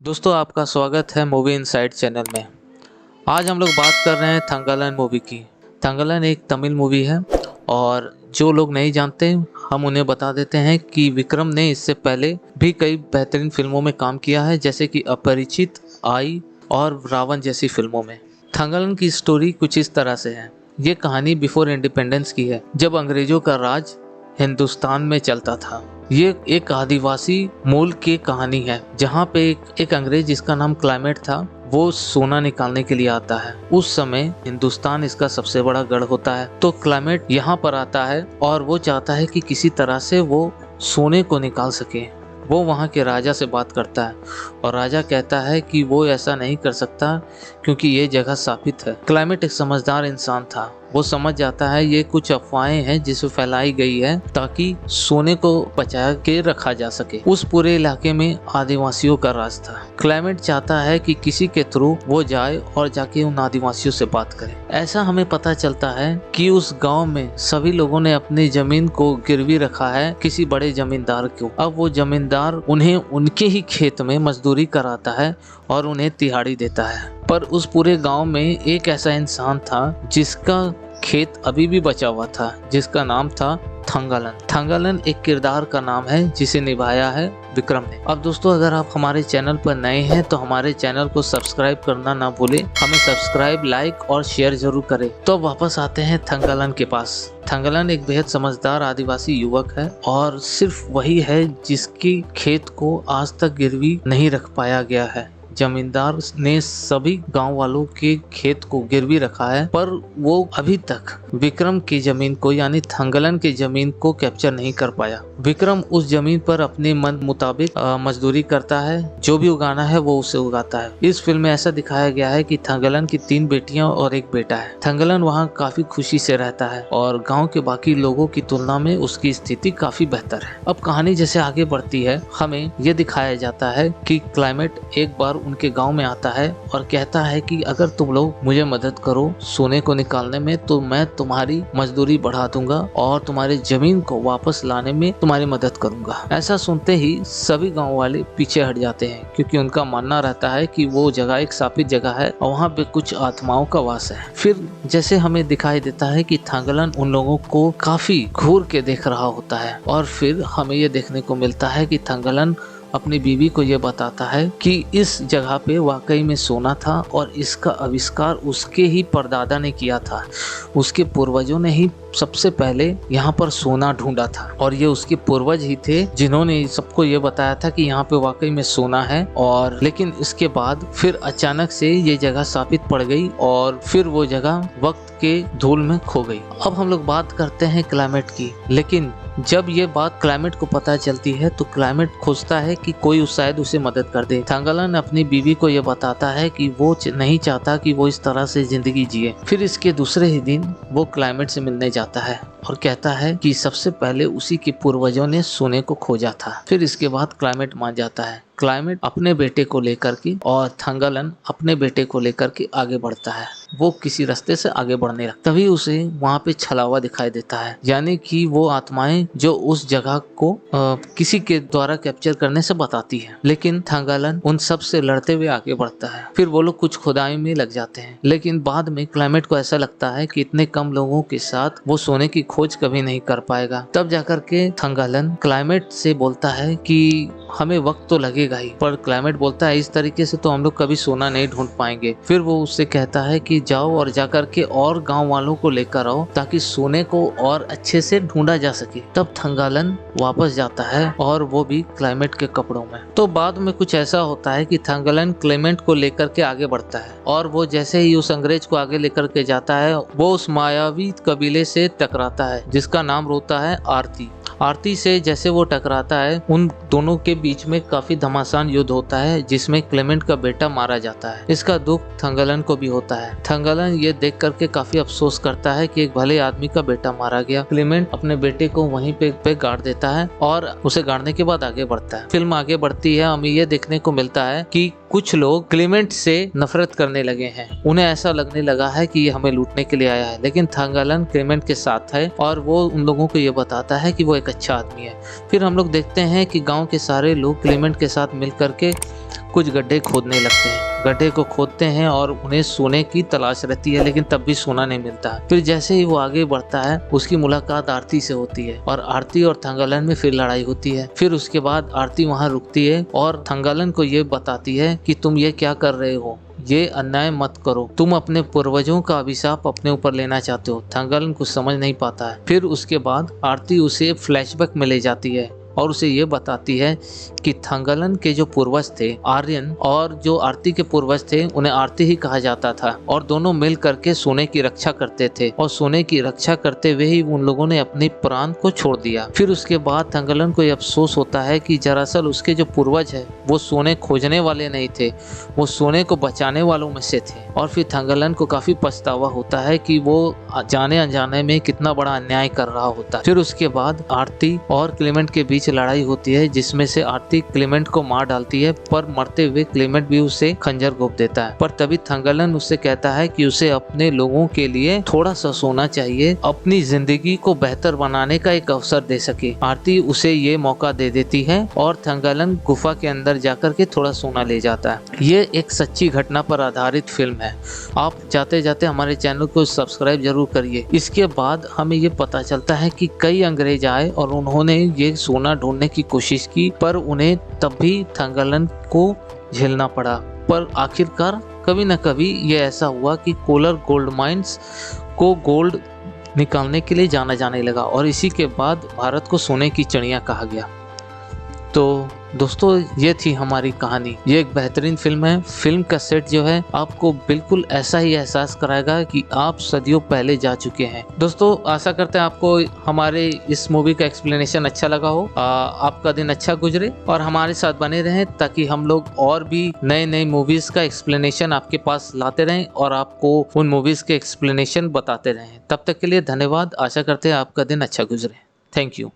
दोस्तों आपका स्वागत है मूवी इनसाइट चैनल में। आज हम लोग बात कर रहे हैं थंगालन मूवी की। थंगालन एक तमिल मूवी है और जो लोग नहीं जानते हम उन्हें बता देते हैं कि विक्रम ने इससे पहले भी कई बेहतरीन फिल्मों में काम किया है, जैसे कि अपरिचित, आई और रावण जैसी फिल्मों में। थंगालन की स्टोरी कुछ इस तरह से है। ये कहानी बिफोर इंडिपेंडेंस की है, जब अंग्रेजों का राज हिंदुस्तान में चलता था। ये एक आदिवासी मूल की कहानी है, जहाँ पे एक अंग्रेज जिसका नाम क्लाइमेट था, वो सोना निकालने के लिए आता है। उस समय हिंदुस्तान इसका सबसे बड़ा गढ़ होता है। तो क्लाइमेट यहाँ पर आता है और वो चाहता है कि किसी तरह से वो सोने को निकाल सके। वो वहाँ के राजा से बात करता है और राजा कहता है कि वो ऐसा नहीं कर सकता क्योंकि ये जगह शापित है। क्लाइमेट एक समझदार इंसान था। वो समझ जाता है ये कुछ अफवाहें हैं जिसे फैलाई गई है ताकि सोने को बचा के रखा जा सके। उस पूरे इलाके में आदिवासियों का राज था। क्लाइमेट चाहता है कि किसी के थ्रू वो जाए और जाके उन आदिवासियों से बात करे। ऐसा हमें पता चलता है कि उस गांव में सभी लोगों ने अपनी जमीन को गिरवी रखा है किसी बड़े जमींदार को। अब वो जमींदार उन्हें उनके ही खेत में मजदूरी कराता है और उन्हें तिहाड़ी देता है। पर उस पूरे गांव में एक ऐसा इंसान था जिसका खेत अभी भी बचा हुआ था, जिसका नाम था थंगालन। थंगालन एक किरदार का नाम है जिसे निभाया है विक्रम ने। अब दोस्तों, अगर आप हमारे चैनल पर नए हैं तो हमारे चैनल को सब्सक्राइब करना ना भूलें। हमें सब्सक्राइब, लाइक और शेयर जरूर करें। तो वापस आते हैं थंगालन के पास। थंगालन एक बेहद समझदार आदिवासी युवक है और सिर्फ वही है जिसकी खेत को आज तक गिरवी नहीं रख पाया गया है। जमींदार ने सभी गांव वालों के खेत को गिरवी रखा है, पर वो अभी तक विक्रम की जमीन को यानी थंगालन की जमीन को कैप्चर नहीं कर पाया। विक्रम उस जमीन पर अपने मन मुताबिक मजदूरी करता है। जो भी उगाना है वो उसे उगाता है। इस फिल्म में ऐसा दिखाया गया है कि थंगालन की 3 बेटियां और 1 बेटा है। थंगालन वहाँ काफी खुशी से रहता है और गाँव के बाकी लोगों की तुलना में उसकी स्थिति काफी बेहतर है। अब कहानी जैसे आगे बढ़ती है, हमें ये दिखाया जाता है कि क्लाइमेट एक बार उनके गांव में आता है और कहता है कि अगर तुम लोग मुझे मदद करो सोने को निकालने में तो मैं तुम्हारी मजदूरी बढ़ा दूंगा और तुम्हारी जमीन को वापस लाने में तुम्हारी मदद करूंगा। ऐसा सुनते ही सभी गांव वाले पीछे हट जाते हैं क्योंकि उनका मानना रहता है कि वो जगह एक शापित जगह है और वहाँ पे कुछ आत्माओं का वास है। फिर जैसे हमें दिखाई देता है कि थंगालन उन लोगों को काफी घूर के देख रहा होता है और फिर हमें ये देखने को मिलता है कि थंगालन अपनी बीवी को यह बताता है कि इस जगह पे वाकई में सोना था और इसका आविष्कार उसके ही परदादा ने किया था। उसके पूर्वजों ने ही सबसे पहले यहाँ पर सोना ढूंढा था और ये उसके पूर्वज ही थे जिन्होंने सबको ये बताया था कि यहाँ पे वाकई में सोना है। और लेकिन इसके बाद फिर अचानक से ये जगह शापित पड़ गई और फिर वो जगह वक्त के धूल में खो गई। अब हम लोग बात करते हैं क्लाइमेट की। लेकिन जब ये बात क्लाइमेट को पता चलती है तो क्लाइमेट खोजता है कि कोई शायद उसे मदद कर दे। थंगालन अपनी बीवी को ये बताता है कि वो नहीं चाहता कि वो इस तरह से जिंदगी जिए। फिर इसके दूसरे ही दिन वो क्लाइमेट से मिलने जाता है और कहता है कि सबसे पहले उसी के पूर्वजों ने सोने को खोजा था। फिर इसके बाद क्लाइमेट मान जाता है। क्लाइमेट अपने बेटे को लेकर के और थंगालन अपने बेटे को लेकर के आगे बढ़ता है। वो किसी रास्ते से आगे बढ़ने लगता, तभी उसे वहाँ पे छलावा दिखाई देता है, यानी कि वो आत्माएं जो उस जगह को किसी के द्वारा कैप्चर करने से बताती है। लेकिन थंगालन उन सब से लड़ते हुए आगे बढ़ता है। फिर वो लोग कुछ खुदाई में लग जाते हैं, लेकिन बाद में क्लाइमेट को ऐसा लगता है कि इतने कम लोगों के साथ वो सोने की खोज कभी नहीं कर पाएगा। तब जाकर के थंगालन क्लाइमेट से बोलता है कि हमें वक्त तो लगेगा ही, पर क्लाइमेट बोलता है इस तरीके से तो हम लोग कभी सोना नहीं ढूंढ पाएंगे। फिर वो उससे कहता है कि जाओ और जाकर के और गांव वालों को लेकर आओ ताकि सोने को और अच्छे से ढूंढा जा सके। तब थंगालन वापस जाता है और वो भी क्लाइमेट के कपड़ों में। तो बाद में कुछ ऐसा होता है कि थंगालन क्लेमेंट को लेकर के आगे बढ़ता है और वो जैसे ही उस अंग्रेज को आगे लेकर के जाता है वो उस मायावी कबीले से टकराता है जिसका नाम होता है आरती। आरती से जैसे वो टकराता है उन दोनों के बीच में काफी घमासान युद्ध होता है जिसमें क्लेमेंट का बेटा मारा जाता है। इसका दुख थंगालन को भी होता है। थंगालन ये देख करके काफी अफसोस करता है कि एक भले आदमी का बेटा मारा गया। क्लेमेंट अपने बेटे को वहीं पे गाड़ देता है और उसे गाड़ने के बाद आगे बढ़ता है। फिल्म आगे बढ़ती है, हमें ये देखने को मिलता है कि कुछ लोग क्लेमेंट से नफरत करने लगे हैं। उन्हें ऐसा लगने लगा है कि ये हमें लूटने के लिए आया है, लेकिन थंगालन क्लेमेंट के साथ है और वो उन लोगों को ये बताता है कि वो एक अच्छा आदमी है। फिर हम लोग देखते हैं कि गांव के सारे लोग क्लेमेंट के साथ मिल करके कुछ गड्ढे खोदने लगते हैं। गड्ढे को खोदते हैं और उन्हें सोने की तलाश रहती है, लेकिन तब भी सोना नहीं मिलता। फिर जैसे ही वो आगे बढ़ता है उसकी मुलाकात आरती से होती है और आरती और थंगालन में फिर लड़ाई होती है। फिर उसके बाद आरती वहाँ रुकती है और थंगालन को ये बताती है कि तुम ये क्या कर रहे हो, ये अन्याय मत करो, तुम अपने पूर्वजों का अभिशाप अपने ऊपर लेना चाहते हो। थंगालन कुछ समझ नहीं पाता है। फिर उसके बाद आरती उसे फ्लैशबैक में ले जाती है और उसे ये बताती है कि थंगालन के जो पूर्वज थे आर्यन और जो आरती के पूर्वज थे उन्हें आरती ही कहा जाता था और दोनों मिल करके सोने की रक्षा करते थे और सोने की रक्षा करते हुए ही उन लोगों ने अपने प्राण को छोड़ दिया। फिर उसके बाद थंगालन को ये अफसोस होता है कि दरअसल उसके जो पूर्वज है वो सोने खोजने वाले नहीं थे, वो सोने को बचाने वालों में से थे। और फिर थंगालन को काफी पछतावा होता है कि वो जाने अनजाने में कितना बड़ा अन्याय कर रहा होता है। फिर उसके बाद आरती और क्लेमेंट के बीच लड़ाई होती है जिसमें से आरती क्लेमेंट को मार डालती है, पर मरते हुए क्लेमेंट भी उसे खंजर घोंप देता है। पर तभी थंगालन उससे कहता है कि उसे अपने लोगों के लिए थोड़ा सा सोना चाहिए, अपनी जिंदगी को बेहतर बनाने का एक अवसर दे सके। आरती उसे ये मौका दे देती है और थंगालन गुफा के अंदर जाकर के थोड़ा सोना ले जाता है। ये एक सच्ची घटना पर आधारित फिल्म है। आप जाते जाते हमारे चैनल को सब्सक्राइब जरूर करिए। इसके बाद हमें ये पता चलता है कि कई अंग्रेज आए और उन्होंने ये सोना ढूंढने की कोशिश की, पर उन्हें तब भी थंगालन को झेलना पड़ा। पर आखिरकार कभी न कभी ये ऐसा हुआ कि कोलर गोल्ड माइंस को गोल्ड निकालने के लिए जाना जाने लगा और इसी के बाद भारत को सोने की चिड़िया कहा गया। तो दोस्तों ये थी हमारी कहानी। ये एक बेहतरीन फिल्म है। फिल्म का सेट जो है आपको बिल्कुल ऐसा ही एहसास कराएगा कि आप सदियों पहले जा चुके हैं। दोस्तों आशा करते हैं आपको हमारे इस मूवी का एक्सप्लेनेशन अच्छा लगा हो, आपका दिन अच्छा गुजरे और हमारे साथ बने रहें ताकि हम लोग और भी नए नए मूवीज का एक्सप्लेनेशन आपके पास लाते रहें और आपको उन मूवीज के एक्सप्लेनेशन बताते रहें। तब तक के लिए धन्यवाद। आशा करते हैं आपका दिन अच्छा गुजरे। Thank you.